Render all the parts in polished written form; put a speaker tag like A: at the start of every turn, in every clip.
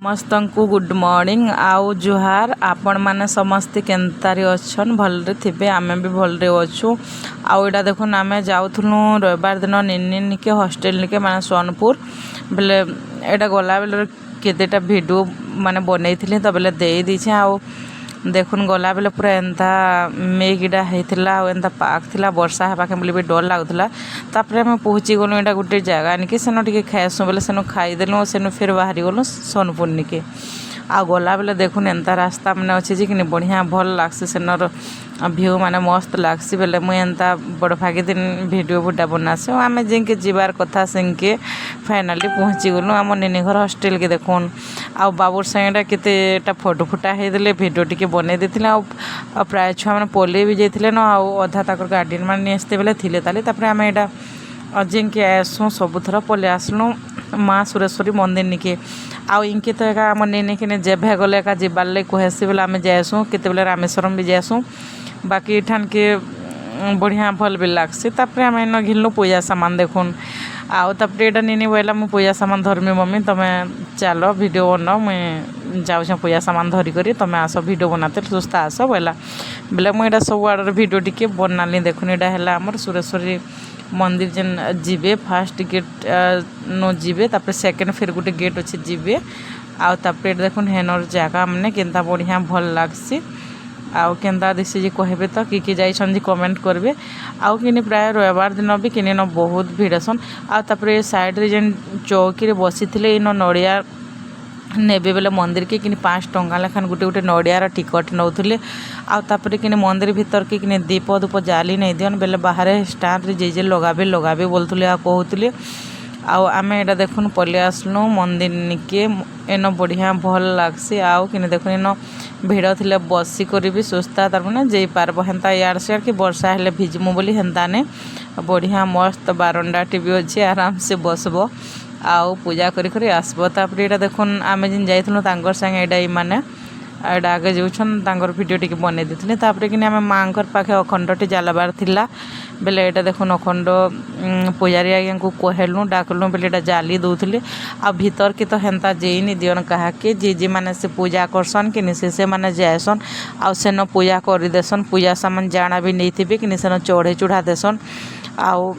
A: समस्त को good morning आउ जुहार आपण माने समस्ते केन्तारी अच्छन भलरे थिबे आमे भी भलरे अच्छू आउ एटा देखुन आमे जाउथुनु रविवार दिन निन्नी के हॉस्टल के माने सोनपुर बेले एटा गला बेले केतेटा वीडियो माने बनैथिले त बेले देई दिछे आउ देखुन गला बेले पूरा एंता मेघटा होता एंता पाक थिला वर्षा हेबा के बोली भी डर लागुला तापर आम पहुँची गलु एटा गोटे जगह निके सेन टिके खाएसु बोले सेन खाईदेलु सेन फिर बाहरी गलु सोनपुर निके आ गला बेले देखुन एंता रास्ता मैंने अच्छे जे कि बढ़िया भल लागसी सेनर भ्यू माने मस्त लागसी बेले मुई एंता बड़ भागी दिन वीडियो बुटा बनासी आम जिनके जीवार कथा सेनके फाइनाली पहुँची गलु आम निनी घर हॉस्टेल के देखुन आ बाबूर संगेटा केतेटा फोटो फुटा होदेले भिडियो टिके बनै देथिले आ प्राय छुआ मैंने पल्ले भी जाइथिले न आ अधा तक गार्डियन मैंने नहीं आसते बेले थिले ताले तापर आम एटा जिनके आसुँ सबुथर पल्ले आसलु माँ सुरेश्वरी मंदिर निके आउ इनके तो एका आम नहीं कि जेभे गले एका जीवार लगे कहसी बोले आम जाएसुँ केते बेले रामेश्वरम भी जाएसुँ बाकी एठान के बढ़िया भल भी लागसी तापर आम इन घिलनु पूजा सामान देखुन आउ तापर एटा निनी बोला मु पूजा सामान धरमी मम्मी तमे चलो वीडियो बनाओ मुई जाऊँ पूजा सामान धरी करी तमे आस वीडियो बनाते सुस्थ आस बोला बोले मुझे सब आड़ वीडियो टिके बनाली देखुन एटा है आमर सुरेश्वरी मंदिर जेन जीवे फास्ट गेट नो जीवे तापर सेकेंड फिर गोटे गेट अच्छे जीवे आउ तापर देखुन हेनर जगह मैंने केनता बढ़िया भल लागसी आउ केन्ता दिसी जी कहबे तो कि जाइछन जी कमेंट करबे आउ किनी प्राय रविवार दिन भी किनी न बहुत भीड़ सन आ तापर साइड रे जेन चौकी रे बसिथिले इन नड़िया नेबे बेले मंदिर के किनी 5 टंका लेखान गोटे गोटे नड़ियार टिकट नौथिले आउ तापर किनी मंदिर भीतर के किनी दीप धूप जाली नहीं दियन बेले बाहर स्टार रे जे लगाबे बोलथुले आ कहउथुले आउ आमे एटा देखुन पल्ले आसलु मंदिर निके एन बढ़िया भल लागसी आउ किने देखुन इन भिड़ थिले बसी करी भी सुस्ता तार माने जे पारब हेंता यार सियार कि वर्षा हेले भिजमु बोली हेंता ने बढ़िया मस्त बारंडा टीवी अच्छे आराम से बसबो आउ पूजा करी करी आसबो तापर एटा देखुन आमे जिन जाइथुनु तांगर संगे एटा माने एटा आगे जाउछन तांगर वीडियो टिके बनै दिथिले तापर कि आमे मांकर पाखे अखंडटी जालबार थिला बेले एटा देखुन अखंड पुजारी आज्ञा को कहलु डाकलु बेले एटा जाली दउथिले आ भीतर के तो हेंता जेइनी दियन कहा के जे माने से पूजा करसन कि से माने जायसन आ सेन पूजा करि देसन पूजा सामान जाना भी नहीं थिबे कि सेन चढ़े चढ़ा देसन आउ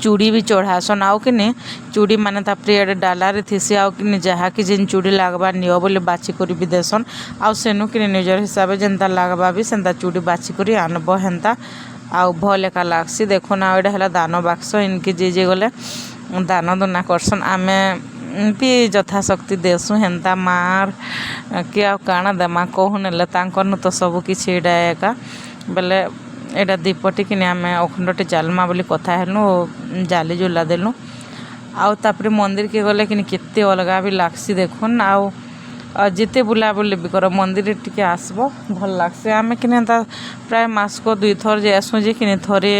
A: चूड़ी भी चढ़ासन आउ कि चूड़ी माने तापर डाला रे थीसी आउ कि जहा कि जिन चूड़ी लागबा नियो बोले बाछि करी भी देसन आउ सेनु कि निजर हिसाब जेनता लागबा भी सेनता चूड़ी बाछि करी आनबो हेंता आउ भल एका लागसी देखुन आ एटा हला दान बाक्स इनके जे गले दान दुना करसन आमे भी यथाशक्ति देसु हेंता मार कि आ काना देमा कहून तांकन तो सब किछि एटा एका बेले एटा दीपटी कि आम अखंडटी जालमा बोली कथा हेलु जाली जुला देलु आउ तापर मंदिर के गले कि केते अलगा भी लागसी देखुन आउ जिते बुलाबुली भी कर मंदिर टिके आसबो भल लागसी आम कि प्राय मास को 2 थर जासुँ जे कि थरे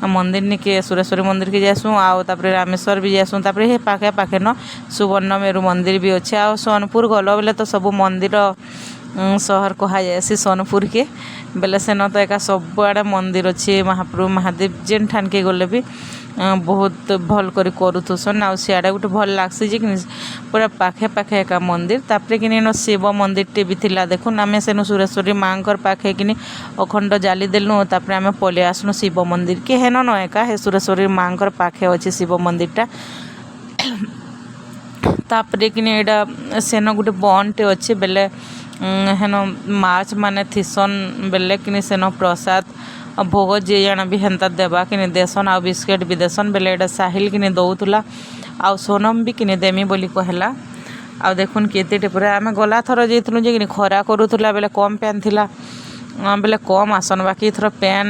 A: मंदिर निके सुरेश्वरी मंदिर के जासुँ आउ तापर रामेश्वर भी जासुँ तापर हे पाखे पाखे न सुवर्ण मेरु मंदिर भी अच्छे आउ सोनपुर गल बेले तो सब मंदिर शहर कहा जाए सोनपुर के बेले सेन तो एका सब आड़े मंदिर अच्छे महाप्रभु महादेव जेन ठान के गले भी बहुत भल करी करूथुसन आ सियाड़े गोटे भल लागसी जे कि पूरा पाखे पाखे एका मंदिर तापर कि शिव मंदिर टे भी थिला देखुन आमे सेनु सुरेश्वरी मांकर पाखे कि अखंड जाली देलु तापर आमे पले आसनु शिव मंदिर के हेन न एका हे सुरेश्वरी मांकर पाखे अच्छे शिव मंदिरटा तापर कि एटा सेन गोटे बनटे अच्छे बेले हेन माछ माने थिसन बेले कि सेन प्रसाद भोग जे जाना भी हेंता देबा कि देसन आ बिस्किट भी देसन बेले एटा साहिल कि दउथुला आ सोनम भी कि देमी बोली कहला आ देखुन केते पूरा आमे गला थर जइथुनु जे कि खरा करूथुला बेले कम पैन थिला बेले कम आसन बाकी थर पैन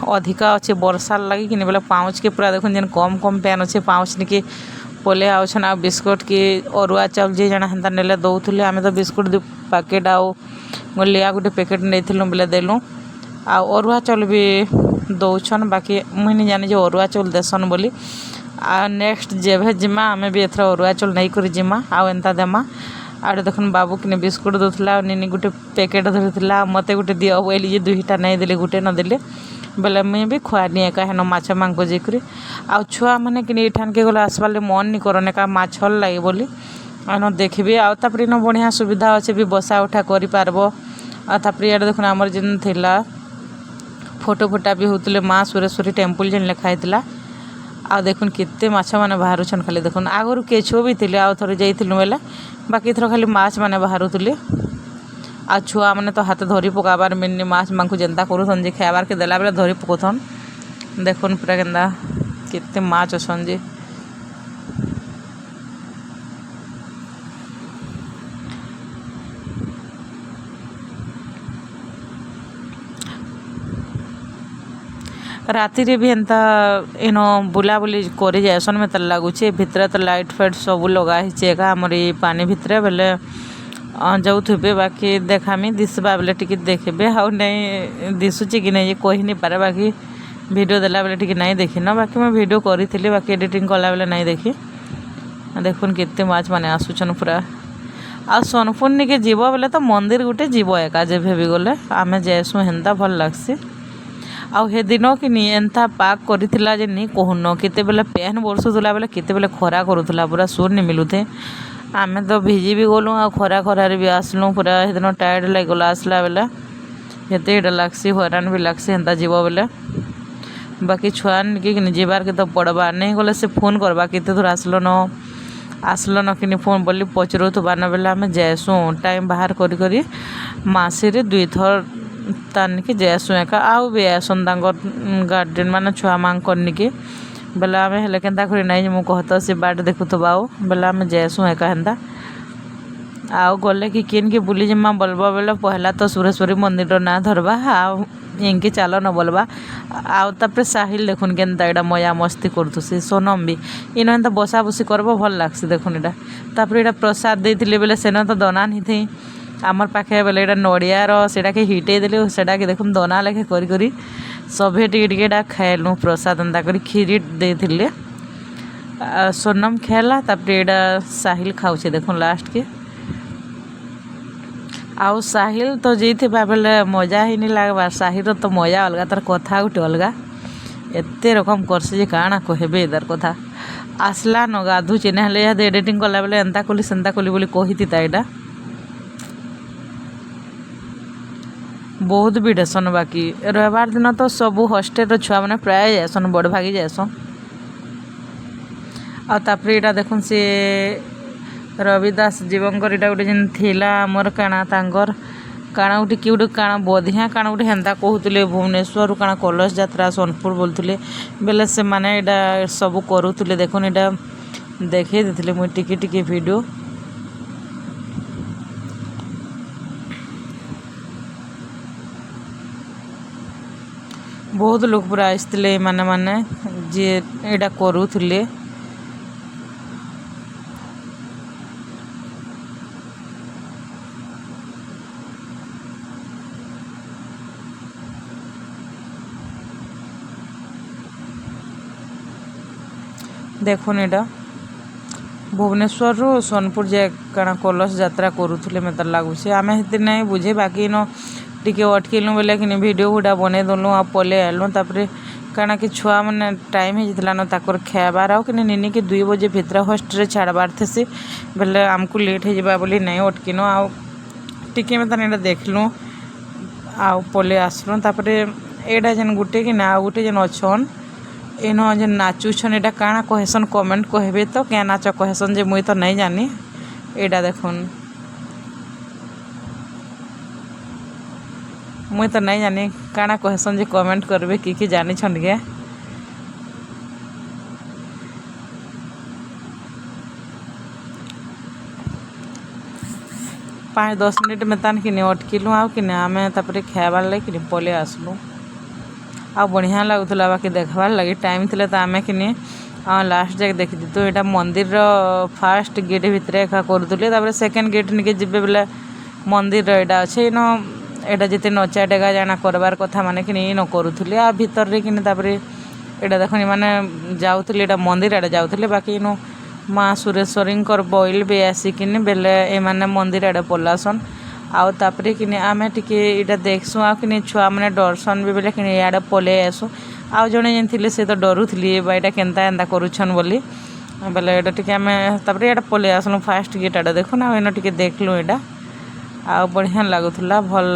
A: अधिका अच्छे वर्षा लगी कि बेले पाउच के पूरा देखुन जेन कम कम पैन अच्छे पाउच निके पले आउछन आ बिस्कुट के अरुआ चाउल जे जाना हेंता नेले दउथुले आमे तो बिस्कुट 2 पैकेट आउ लिया गोटे पैकेट नैथिलु बेले देलु आ अरुआ चाउल भी दउछन बाकी मुई नहीं जानी जे अरुआ चाउल देसन बोली आ नेक्स्ट जेभे जिमा आमे भी एथरा अरुआ चाउल नहीं करी जिमा आ एंता देमा आड़े देखुन बाबू कि बिस्कुट दउथला निनी गोटे पैकेट धरिथिला मते गोटे दियो बोली जे 2टा नहीं देले गोटे न देले बेले मुई भी खुआनी एका हेन माछ मांग जेकरी आ छुआ माने कि ठान के गला आसबाले मन नहीं करने का माछल लगे बोली आन देखबे आउे इन बढ़िया सुविधा अच्छे भी बसा उठा कर पारब आतापर इे देखुन आमर जेन थिला फोटो फोटा भी होते माँ सुरेश्वरी टेम्पल जेन लिखाई आ देखुन केते माछ माने बाहर खाली देखुन आगुरी केछो भी थे आउ थे जाइलु बेले बाकी थर खाली माछ माने बाहरुले आ छुआ मैंने तो हाथ धरी पकाबार मिलनी माछ मांकु जेन्ता करूसन जे खाइबार के देला बेले धरी पकाउथन देखुन पूरा केन्दा केते माछ अछन जे राति रे भी एंता इन बुला बुली कर जासन में तो लगुचे भितर तो लाइट फाइट सब लगा आमर ये पानी भितर बेले जाऊ थे बाकी देखामी दिशा बेले टी देखे आउ नहीं दिशुचे कि नहीं कही नहीं पारे बाकी वीडियो देला बेले टी नहीं देखी न बाकी मैं वीडियो करी बाकी एडिटिंग कला बेले नहीं देखी देखुन केते माछ माने आसुचन पूरा आ सोनपुर निके जीव बेले तो मंदिर गुटे जीव एका जेबे भी गले आमे जाएसु हेन्ता भल लागसी आउ हे दिन कि नी एंता पाक करिथिला जे नी कहून केते बेले पेन बरसुला बेले केते बेले खरा करूला पूरा सुर नहीं मिलुथे आमे तो भिजी भी गलु आ खरा खरारे भी आसलु पूरा हे दिन टायर्ड लागला आसला बेले हेते एटा लागसी हैरान भी लागसी हेन्ता जीव बेले बाकी छुआ निके जीवार के तो पड़वा नहीं गले से फोन करवा केते दूर आसलो न कि फोन बोली पचरुथबा न बेले आमे जाएसु टाइम बाहर करी मासे रे 2 थर तानिके जाएसु एका आउ भी आसन गार्डन मान छुआ मांग करनिके बेला आमे हेले केन्ता करी नहीं मु कहत से बाट देखुथबा आउ बेला आमे जाएसु एका हेन्ता आउ गले कि केन के बुली जमा बोलबा बेले पहला तो सुरेश्वरी मंदिर ना धरबा आउ इनके चाल न बोलबा आउ तापर साहिल देखुन केन्ता एटा मजा मस्ती करतुसी सोनम भी इन एन्ता बसा बसी करबो भल लागसी देखुन एटा तापर एटा प्रसाद देथिले बेले सेन तो दना नहीं थी आमर पाखे बेले एटा नड़ियार सेटा के हिटे देले सेटा के देखुन दना लेखे करी करी सभे टिके खाएलु प्रसाद एंता करी खीरी देथिले सोनम खेला तापर एटा साहिल खाउछे देखुन लास्ट के आउ साहिल तो जेथे बेले मजा ही नहीं लगवा साहिल तो मजा अलग तार कथा गोटे अलग एते रकम करसे जे काना कहबे इधर कथा आसला न गाधु चिन्ह हेले एडिटिंग कला बेले एंता कली सेंता कली बोली कही एटा बहुत भी डेसन बाकी रविवार दिन तो सबू हॉस्टेल छुआ मैंने प्राय जाएसन बड़ भागी जाएसन आपर यहाँ देखुन से रविदास जीवंकर इटा गोटे जेन थिला आमर काना तांकर काना गोटे कि गोटे काना बधिया काना गोटे हेन्ता कहते भुवनेश्वर काना कलश यात्रा सोनपुर बोलते बेले से माने इटा सब करूले देखुन इटा देखे देते मुझे टिके टिके वीडियो बहुत लोग पूरा आसते माने माने जे एटा करूले देखुन एटा भुवनेश्वर रू सोनपुर जाए काना कलश यात्रा करूले मत लगुचे आम हेते नहीं बुझे बाकी नो टिके अटकेलु बोले कि वीडियो गुड़ा बने देलु आ पले आलु तापर काना कि छुआ मैंने टाइम होता न ताकर खाबार आउ कि निनी के 2 बजे भितर हॉस्टेल छाड़बार थे बेले आमको लेट हो जावा बोली नहीं अटकिनु आउ टिके मतलब एटा देखलु आउ पले आसलु तापर एटा जेन गुटे कि ना गुटे जेन अच्छन इन जेन नाचुछन एटा काना कहसन कमेंट कहबे तो क्या नाच कहसन जे मुई तो नहीं जानी एटा देखुन मुई तो नहीं जानी काना कहसन जे कमेंट करबे कि जानी छन के 5-10 मिनिट में तान कि अटकिलु आउ कि आम खाइबार लगे कि पले आसलु आ बढ़िया लगुला बाकी देखबार लगे टाइम थे तो आम कि लास्ट जाके देखी तो यहाँ मंदिर फास्ट गेट भितर एका करूँ सेकेंड गेट निके जीवे बेले मंदिर यहाँ अच्छे इन यहाँ जिते नचा टेगा जाना करबार कथा माने कि न करूँ आ भितर कि यहाँ देखनी माने जाऊे यहाँ मंदिर आड़े जाऊे बाकी इन माँ सुरेश्वरी बइल भी आसिकिन बेले ए माने मंदिर आड़े पलासन आउ तापरे कि आम टिके इटा देखसु आ कि छुआ मैंने डरसन भी बेले कि इे पले आसु आउ जड़े जेन थे से तो डरुली यहाँ केन्ता एंता करुछन बोली बेले एटा टिके आमे तापर एटा पले आसलु फास्ट गेटा देखुन आ एनो टिके देखलु एटा आ बढ़िया लागुथला भल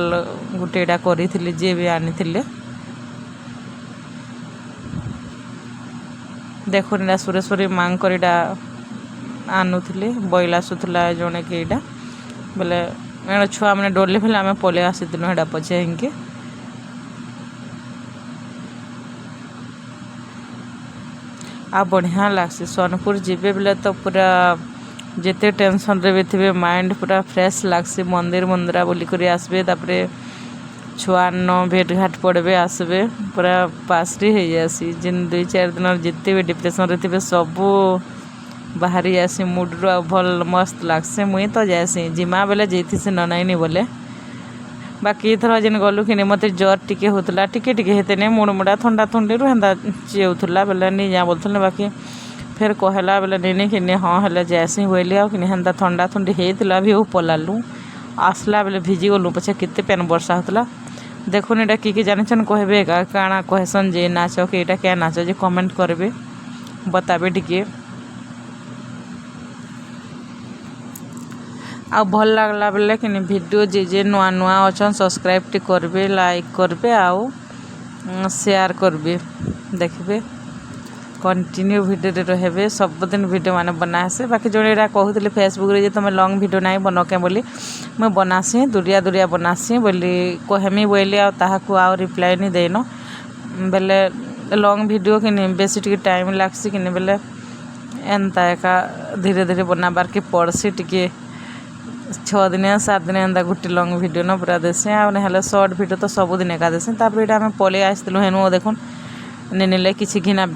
A: गुटे एटा करिथिले जे भी आनिथिले देखुन एटा सुरेश्वरी मांकर एटा आनुथिले बैला सुथला जने के एटा बेले एना छुआ माने डोले फेले आमे पले आसिथिलु एटा पछे हिंके आ बढ़िया लागसी सोनपुर जीवे बेले तो पूरा जेते टेंशन रे भी थे माइंड पूरा फ्रेश लागसी मंदिर मंदिरा बोली करी आसबे तापरे छुआ न भेट घाट पड़बे आसबे पूरा पासरी हो जासी जिन 2-4 दिन जिते भी डिप्रेशन रे थे सबू बाहरी आसी मूड रो भल मस्त लागसी मुई तो जासी जिमा बेले जेथि से ननाइनी बोले बाकी थर जेन गलु कि मत जर टिके होतला टिके टिके हेते ने मुड़ मुड़ा ठंडा ठंडी रू हेंदा चिउथला बेले नहीं जा बोलथले बाकी फिर कहला बेले नहीं कि हाँ हेले जैसी बोली आ कि हेंदा ठंडा ठंडी हेतला भी वो पलालु आसला बेले भिजी गलु पछे केते पेन वर्षा होतला देखुन एटा कि जानछन कहबे काना कहसन जे नाच के एटा क्या नाच जे कमेंट करबे बताबे टिके आ भल लागला बेले कि वीडियो जे नुआ नुआ अच्छन सब्सक्राइब टी करबे लाइक करबे आउ शेयर करबे देखबे कंटिन्यू वीडियो रे रहबे सब दिन वीडियो माने बनासे बाकी जोनेरा कहउतले फेसबुक रे जे तमे लॉन्ग वीडियो नाही बनके बोली मैं बनासी दुरिया दुरिया बनासी बोली कहमी बोली आ ताहाकू आ रिप्लाई नहीं देनो बेले लॉन्ग वीडियो कि बेसी टिके टाइम लागसी कि बेले एंता एका धीरे धीरे बनाबार के पड़सी टिके 6 दिन 7 दिन एंता गुटी लॉन्ग वीडियो न पूरा देसे आ हेले शॉर्ट वीडियो तो सब दिन एका देसे तापर एटा हम पले आइसतिलु हेनु देखुन नेनेले किछि घिना